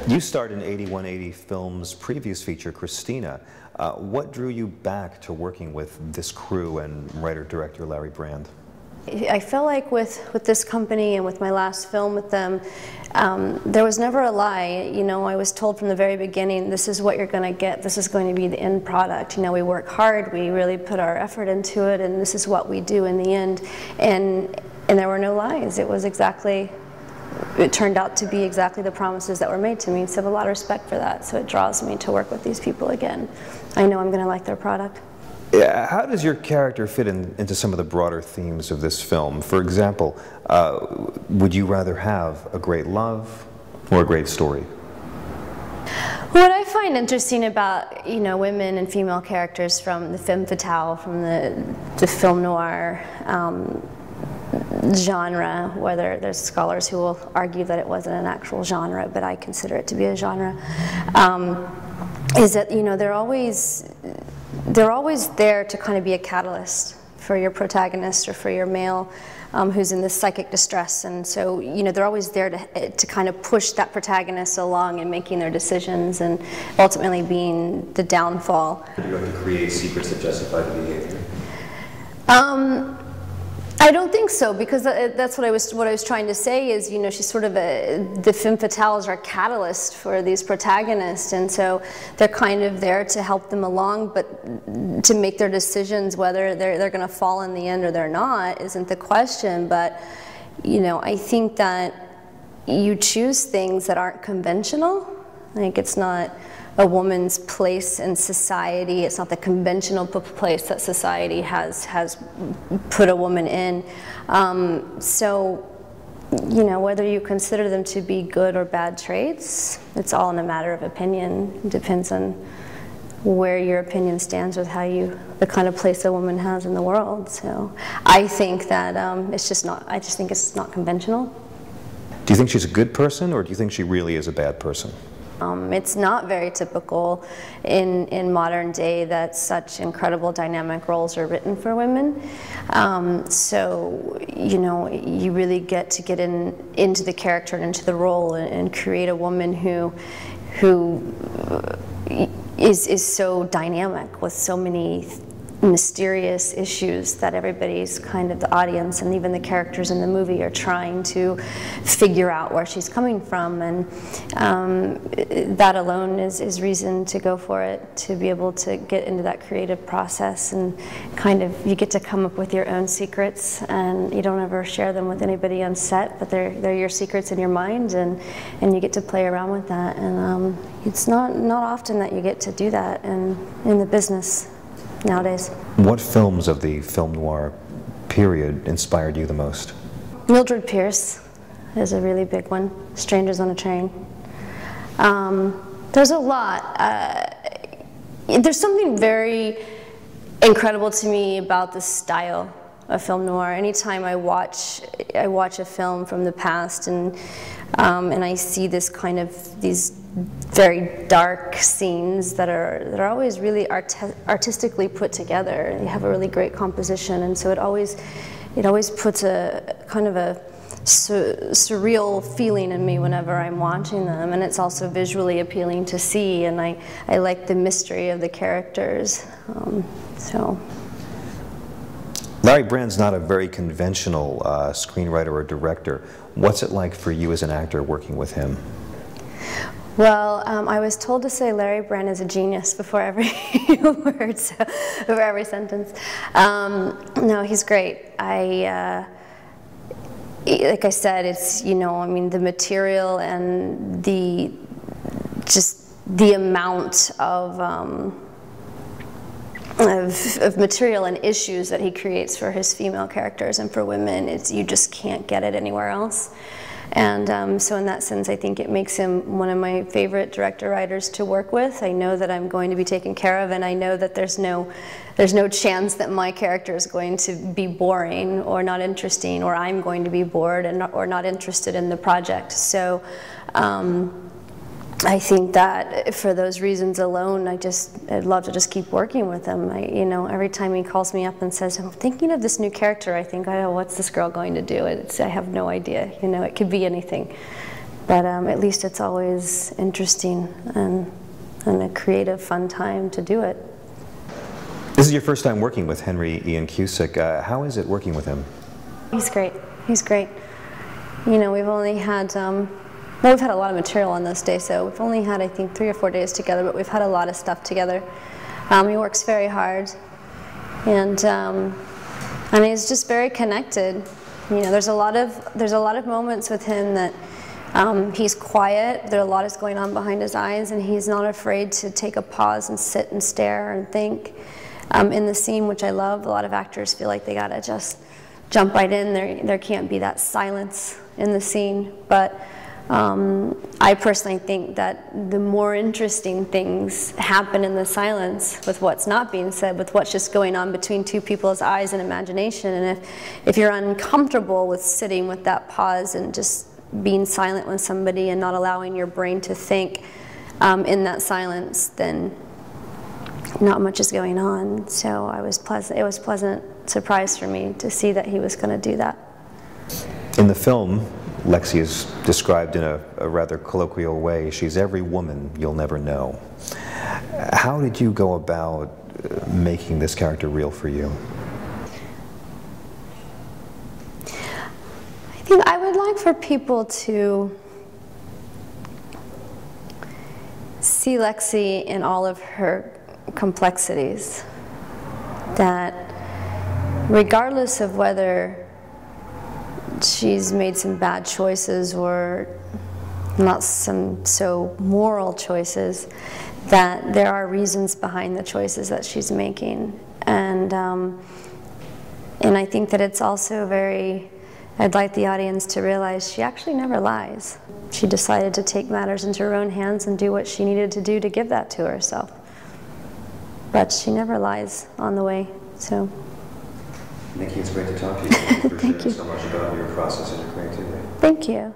You starred in 8180 Films' previous feature, Christina. What drew you back to working with this crew and writer-director Larry Brand? I feel like with this company and with my last film with them, there was never a lie. You know, I was told from the very beginning, this is what you're going to get, this is going to be the end product. You know, we work hard, we really put our effort into it, and this is what we do in the end. And there were no lies. It turned out to be exactly the promises that were made to me, so I have a lot of respect for that. So it draws me to work with these people again. I know I'm going to like their product. Yeah, how does your character fit into some of the broader themes of this film? For example, would you rather have a great love or a great story? What I find interesting about, you know, women and female characters from the femme fatale, from the film noir genre, whether there's scholars who will argue that it wasn't an actual genre, but I consider it to be a genre, is that, you know, they're always there to kind of be a catalyst for your protagonist or for your male who's in this psychic distress, and so, you know, they're always there to kind of push that protagonist along and making their decisions and ultimately being the downfall. Do you have to create secrets that justify the behavior? I don't think so, because that's what I was trying to say is, you know, she's sort of the femme fatales are a catalyst for these protagonists, and so they're kind of there to help them along, but to make their decisions whether they're going to fall in the end or they're not isn't the question. But, you know, I think that you choose things that aren't conventional. Like, it's not a woman's place in society. It's not the conventional place that society has put a woman in. So, you know, whether you consider them to be good or bad traits, it's all in a matter of opinion. It depends on where your opinion stands with the kind of place a woman has in the world. So I think that I just think it's not conventional. Do you think she's a good person, or do you think she really is a bad person? It's not very typical in modern day that such incredible dynamic roles are written for women. So, you know, you really get into the character and into the role and create a woman who is so dynamic with so many mysterious issues that everybody's kind of, the audience and even the characters in the movie are trying to figure out where she's coming from, and that alone is reason to go for it, to be able to get into that creative process, and kind of you get to come up with your own secrets, and you don't ever share them with anybody on set, but they're your secrets in your mind, and you get to play around with that, and it's not often that you get to do that in the business nowadays. What films of the film noir period inspired you the most? Mildred Pierce is a really big one. Strangers on a Train. There's a lot. There's something very incredible to me about the style of film noir. Anytime I watch a film from the past and I see this kind of these very dark scenes that are always really artistically put together. They have a really great composition, and so it always puts a kind of a surreal feeling in me whenever I'm watching them, and it's also visually appealing to see, and I like the mystery of the characters. Larry Brand's not a very conventional screenwriter or director. What's it like for you as an actor working with him? Well, I was told to say Larry Brand is a genius before every word, so, before every sentence. No, he's great. Like I said, it's, you know, I mean, the material and just the amount of material and issues that he creates for his female characters and for women, you just can't get it anywhere else. And so in that sense, I think it makes him one of my favorite director-writers to work with. I know that I'm going to be taken care of, and I know that there's no chance that my character is going to be boring or not interesting, or I'm going to be bored or not interested in the project. So I think that for those reasons alone, I'd love to just keep working with him. You know, every time he calls me up and says, I'm thinking of this new character, I think, oh, what's this girl going to do? I have no idea. You know, it could be anything. But at least it's always interesting and a creative, fun time to do it. This is your first time working with Henry Ian Cusick. How is it working with him? He's great. He's great. You know, we've only had, well, we've had a lot of material on this day, so we've only had, I think, 3 or 4 days together, but we've had a lot of stuff together. He works very hard, and he's just very connected. You know, there's a lot of moments with him that he's quiet. There a lot is going on behind his eyes, and he's not afraid to take a pause and sit and stare and think. In the scene, which I love, a lot of actors feel like they gotta just jump right in. There can't be that silence in the scene. But I personally think that the more interesting things happen in the silence with what's not being said, with what's just going on between two people's eyes and imagination. And if you're uncomfortable with sitting with that pause and just being silent with somebody and not allowing your brain to think in that silence, then not much is going on. So it was a pleasant surprise for me to see that he was going to do that. In the film, Lexi is described in a rather colloquial way. She's every woman you'll never know. How did you go about making this character real for you? I think I would like for people to see Lexi in all of her complexities, that regardless of whether she's made some bad choices or not some so moral choices, that there are reasons behind the choices that she's making. And I think that it's also I'd like the audience to realize she actually never lies. She decided to take matters into her own hands and do what she needed to do to give that to herself. But she never lies on the way, so. Nikki, it's great to talk to you. Thank you for sharing so much about your process and your creativity. Thank you.